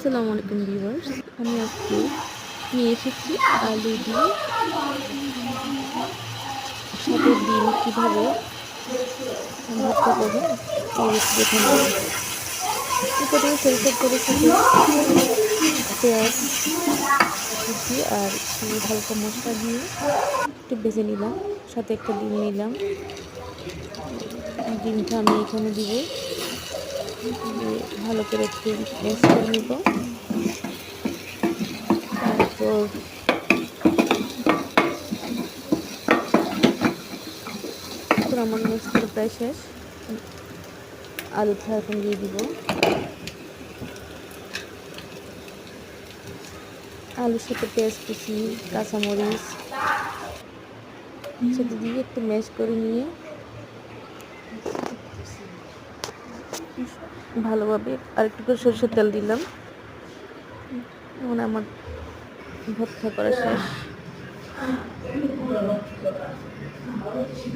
আসসালামু আলাইকুম ভিউয়ার্স, আমি আজকে নিয়ে এসেছি আলু দিয়ে সাথে ডিম কীভাবে ভর্তা করবেন এই রেসিপি দেখাবো। প্রথমে সরিষার তেলের সাথে পেঁয়াজ কুচি আর একটু হালকা মশলা দিয়ে একটু ভেজে নিলাম, সাথে একটা ডিম নিলাম। ডিমটা আমি এখানে দিব, ভালো করে একটু মিক্স করে নিব। তারপর আমার মিক্স করে প্রায় শেষ। আলুটা এখন দিয়ে দিব, আলুর সাথে পেঁয়াজ কুচি, কাঁচামরিচ সাথে দিয়ে একটু ম্যাশ করে নিয়ে ভালোভাবে আরেকটু করে সরষের তেল দিলাম। এখন আমার ভর্তা করা শেষ।